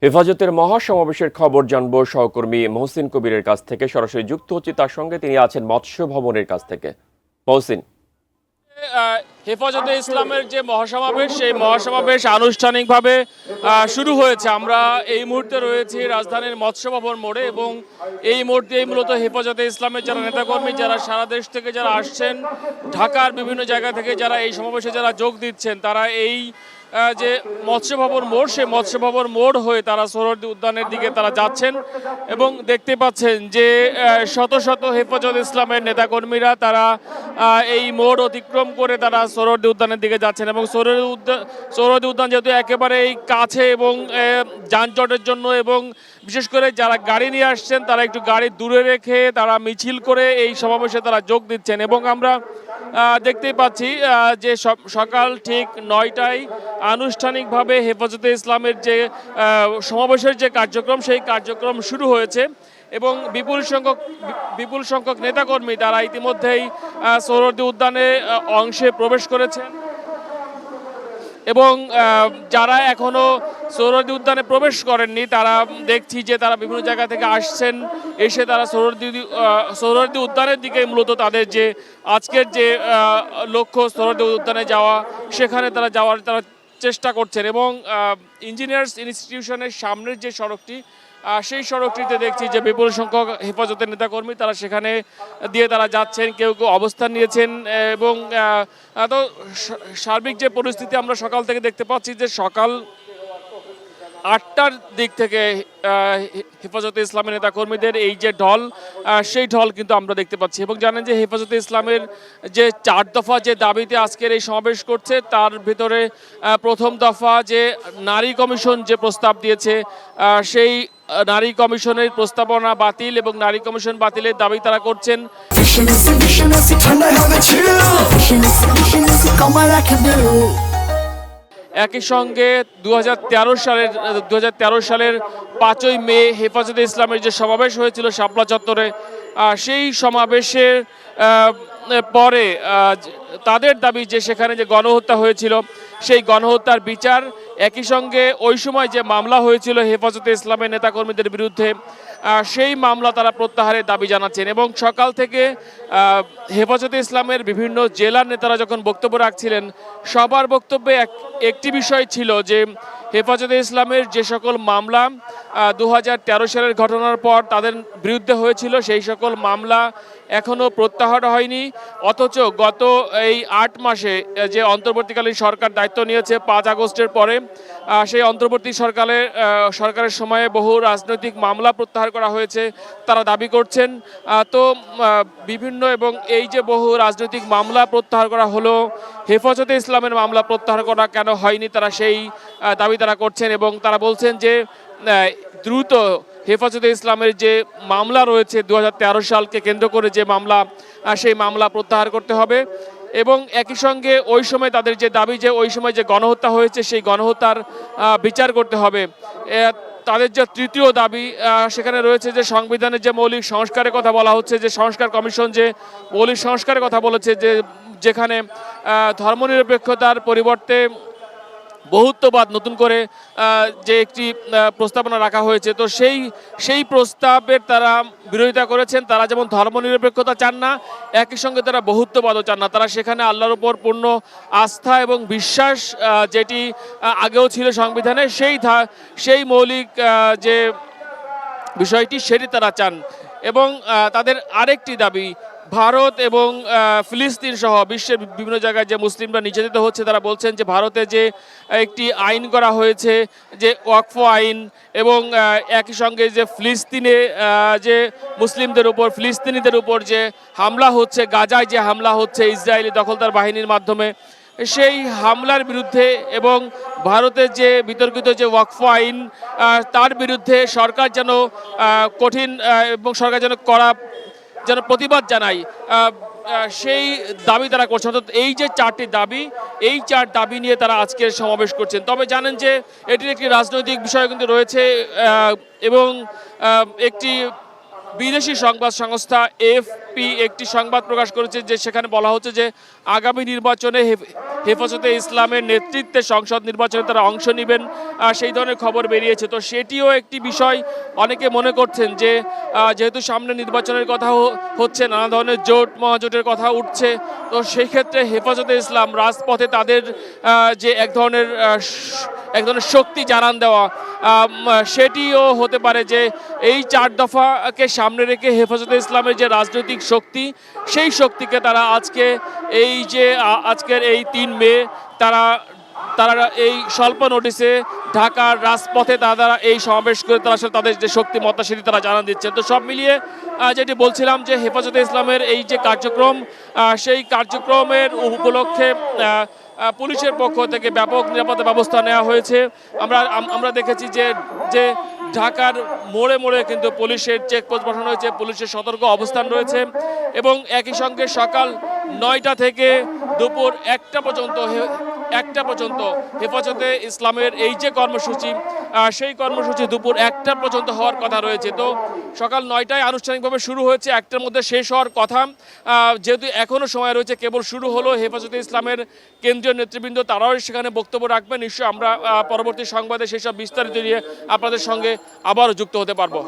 হেফাজতের মহাসমাবেশের খবর জানবো সহকর্মী মহসিন কবিরের কাছ থেকে। সরাসরি যুক্ত হচ্ছি তার সঙ্গে, তিনি আছেন মৎস্য ভবনের কাছ থেকে। মহসিন, হেফাজতে ইসলামের যে মহাসমাবেশ, সেই মহাসমাবেশ আনুষ্ঠানিকভাবে শুরু হয়েছে। আমরা এই মুহূর্তে রয়েছি রাজধানীর মৎস্য ভবন মোড়ে এবং এই মুহূর্তে মূলত হেফাজতে ইসলামের যারা নেতাকর্মী, যারা সারা দেশ থেকে যারা আসছেন, ঢাকার বিভিন্ন জায়গা থেকে যারা এই সমাবেশে যারা যোগ দিচ্ছেন, তারা এই যে মৎস্য ভবন মোড়, সেই মৎস্য ভবন মোড় হয়ে তারা সোহরাওয়ার্দী উদ্যানের দিকে তারা যাচ্ছেন এবং দেখতে পাচ্ছেন যে শত শত হেফাজত ইসলামের নেতাকর্মীরা তারা এই মোড় অতিক্রম করে তারা সোহরাওয়ার্দী উদ্যানের দিকে যাচ্ছেন। এবং সোহরাওয়ার্দী উদ্যান যেহেতু একেবারেই কাছে এবং যানজটের জন্য এবং বিশেষ করে যারা গাড়ি নিয়ে আসছেন তারা একটু গাড়ি দূরে রেখে তারা মিছিল করে এই সমাবেশে তারা যোগ দিচ্ছেন। এবং আমরা দেখতেই পাচ্ছি যে সকাল ঠিক ৯টায় আনুষ্ঠানিকভাবে হেফাজতে ইসলামের যে সমাবেশের যে কার্যক্রম, সেই কার্যক্রম শুরু হয়েছে এবং বিপুল সংখ্যক নেতাকর্মী তারা ইতিমধ্যেই সোহরাওয়ার্দী উদ্যানে অংশে প্রবেশ করেছেন এবং যারা এখনো সোহরাওয়ার্দী উদ্যানে প্রবেশ করেননি তারা দেখছি যে তারা বিভিন্ন জায়গা থেকে আসছেন, এসে তারা সোহরাওয়ার্দী উদ্যানের দিকে মূলত তাদের যে আজকের যে লক্ষ্য সোহরাওয়ার্দী উদ্যানে যাওয়া, সেখানে তারা যাওয়ার তারা চেষ্টা করছেন। এবং ইঞ্জিনিয়ার্স ইনস্টিটিউশনের সামনের যে সড়কটি, সেই সড়কটিতে দেখছি যে বিপুল সংখ্যক হেফাজতের নেতাকর্মী তারা সেখানে দিয়ে তারা যাচ্ছেন, কেউ কেউ অবস্থান নিয়েছেন। এবং তো সার্বিক যে পরিস্থিতি আমরা সকাল থেকে দেখতে পাচ্ছি যে সকাল ৮টার দিক থেকে হেফাজতে ইসলামের নেতাকর্মীদের এই যে ঢল, সেই ঢল কিন্তু আমরা দেখতে পাচ্ছি। এবং জানেন যে হেফাজতে ইসলামের যে ৪ দফা যে দাবিতে আজকের এই সমাবেশ করছে, তার ভিতরে প্রথম দফা যে নারী কমিশন যে প্রস্তাব দিয়েছে, সেই নারী কমিশনের প্রস্তাবনা বাতিল এবং নারী কমিশন বাতিলের দাবি তারা করছেন। একই সঙ্গে 2013 সালের 5ই মে হেফাজতে ইসলামের যে সমাবেশ হয়েছিল শাপলা চত্বরে, সেই সমাবেশের পরে তাদের দাবি যে সেখানে যে গণহত্যা হয়েছিল, সেই গণহত্যার বিচার, একই সঙ্গে ওই সময় যে মামলা হয়েছিল হেফাজতে ইসলামের নেতাকর্মীদের বিরুদ্ধে, সেই মামলা তারা প্রত্যাহারের দাবি জানাচ্ছেন। এবং সকাল থেকে হেফাজতে ইসলামের বিভিন্ন জেলার নেতারা যখন বক্তব্য রাখছিলেন, সবার বক্তব্যে একটি বিষয় ছিল যে হেফাজতে ইসলামের যে সকল মামলা 2013 সালের ঘটনার পর তাদের বিরুদ্ধে হয়েছিল, সেই সকল মামলা এখনও প্রত্যাহার হয়নি। অথচ গত এই 8 মাসে যে অন্তর্বর্তীকালীন সরকার দায়িত্ব নিয়েছে 5 আগস্টের পরে, সেই অন্তর্বর্তী সরকারের সময়ে বহু রাজনৈতিক মামলা প্রত্যাহার করা হয়েছে তারা দাবি করছেন। তো বিভিন্ন এবং এই যে বহু রাজনৈতিক মামলা প্রত্যাহার করা হলো, হেফাজতে ইসলামের মামলা প্রত্যাহার করা কেন হয়নি, তারা সেই দাবি তারা করছেন। এবং তারা বলছেন যে দ্রুত হেফাজতে ইসলামের যে মামলা রয়েছে 2013 সালকে কেন্দ্র করে যে মামলা, সেই মামলা প্রত্যাহার করতে হবে। এবং একই সঙ্গে ওই সময় তাদের যে দাবি যে ওই সময় যে গণহত্যা হয়েছে, সেই গণহত্যার বিচার করতে হবে। তাদের যে তৃতীয় দাবি সেখানে রয়েছে যে সংবিধানের যে মৌলিক সংস্কারের কথা বলা হচ্ছে, যে সংস্কার কমিশন যে মৌলিক সংস্কারের কথা বলেছে, যে যেখানে ধর্মনিরপেক্ষতার পরিবর্তে বহুত্ববাদ নতুন করে যে একটি প্রস্তাবনা রাখা হয়েছে, তো সেই প্রস্তাবের তারা বিরোধিতা করেছেন। তারা যেমন ধর্মনিরপেক্ষতা চান না, একই সঙ্গে তারা বহুত্ববাদও চান না। তারা সেখানে আল্লাহর উপর পূর্ণ আস্থা এবং বিশ্বাস যেটি আগেও ছিল সংবিধানে, সেই মৌলিক যে বিষয়টি সেটি তারা চান। এবং তাদের আরেকটি দাবি, ভারত এবং ফিলিস্তিন সহ বিশ্বের বিভিন্ন জায়গায় যে মুসলিমরা নির্যাতিত হচ্ছে, তারা বলছেন যে ভারতে যে একটি আইন করা হয়েছে যে ওয়াকফ আইন, এবং একই সঙ্গে যে ফিলিস্তিনে যে ফিলিস্তিনিদের উপর যে হামলা হচ্ছে, গাজায় যে হামলা হচ্ছে ইসরায়েলি দখলদার বাহিনীর মাধ্যমে, সেই হামলার বিরুদ্ধে এবং ভারতের যে বিতর্কিত যে ওয়াকফ আইন, তার বিরুদ্ধে সরকার যেন কঠিন এবং সরকার যেন কড়া যেন প্রতিবাদ জানায়, সেই দাবি তারা করছেন। অর্থাৎ এই যে 4টি দাবি, এই 4 দাবি নিয়ে তারা আজকের সমাবেশ করছেন। তবে জানেন যে এটির একটি রাজনৈতিক বিষয় কিন্তু রয়েছে এবং একটি বিদেশি সংবাদ সংস্থা এএফপি একটি সংবাদ প্রকাশ করেছে যে সেখানে বলা হচ্ছে যে আগামী নির্বাচনে হেফাজতে ইসলামের নেতৃত্বে সংসদ নির্বাচনে তারা অংশ নেবেন, সেই ধরনের খবর বেরিয়েছে। তো সেটিও একটি বিষয়, অনেকে মনে করছেন যে যেহেতু সামনে নির্বাচনের কথা হচ্ছে, নানা ধরনের জোট মহাজোটের কথা উঠছে, তো সেই ক্ষেত্রে হেফাজতে ইসলাম রাজপথে তাদের যে এক ধরনের শক্তি জানান দেওয়া, সেটিও হতে পারে যে এই 4 দফাকে সামনে রেখে হেফাজতে ইসলামের যে রাজনৈতিক শক্তি, সেই শক্তিকে তারা আজকের এই 3 মে তারা এই স্বল্প নোটিসে ঢাকার রাজপথে তারা এই সমাবেশ করে তারা আসলে তাদের যে শক্তিমত্তা সেটি তারা জানান দিচ্ছে। তো সব মিলিয়ে যেটি বলছিলাম যে হেফাজতে ইসলামের এই যে কার্যক্রম, সেই কার্যক্রমের উপলক্ষে পুলিশের পক্ষ থেকে ব্যাপক নিরাপত্তা ব্যবস্থা নেওয়া হয়েছে। আমরা দেখেছি যে ঢাকার মোড়ে মোড়ে কিন্তু পুলিশের চেকপোস্ট বসানো হয়েছে, পুলিশের সতর্ক অবস্থান রয়েছে, এবং একই সঙ্গে সকাল 9টা থেকে দুপুর 1টা পর্যন্ত হেফাজতে ইসলামের এই যে কর্মসূচি, সেই কর্মসূচি দুপুর 1টা পর্যন্ত হওয়ার কথা রয়েছে। তো সকাল 9টায় আনুষ্ঠানিকভাবে শুরু হয়েছে, 1টার মধ্যে শেষ হওয়ার কথা। যেহেতু এখনও সময় রয়েছে, কেবল শুরু হলো, হেফাজতে ইসলামের কেন্দ্রীয় নেতৃবৃন্দ তারাও সেখানে বক্তব্য রাখবেন। নিশ্চয়ই আমরা পরবর্তী সংবাদে সেসব বিস্তারিত নিয়ে আপনাদের সঙ্গে আবারও যুক্ত হতে পারবো।